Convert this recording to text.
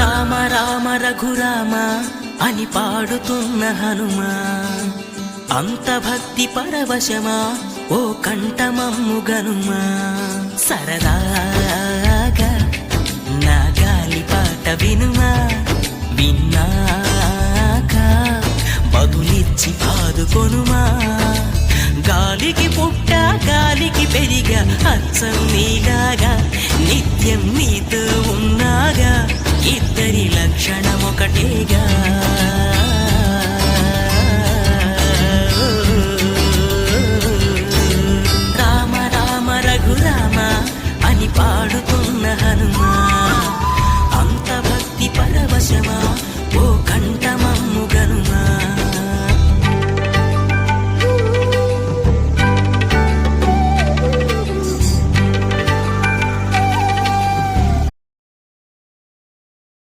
రామ రామ రఘురామ అని పాడుతున్న హనుమా, అంత భక్తి పరవశమా ఓ కంఠమమ్ము గనుమా. సరదాగా నా గాలి పాట వినుమా, విన్నాక బదులిచ్చి ఆదుకొనుమా. గాలికి పుట్ట గాలికి పెరిగా అచ్చం నీలాగా నిత్యం నీతో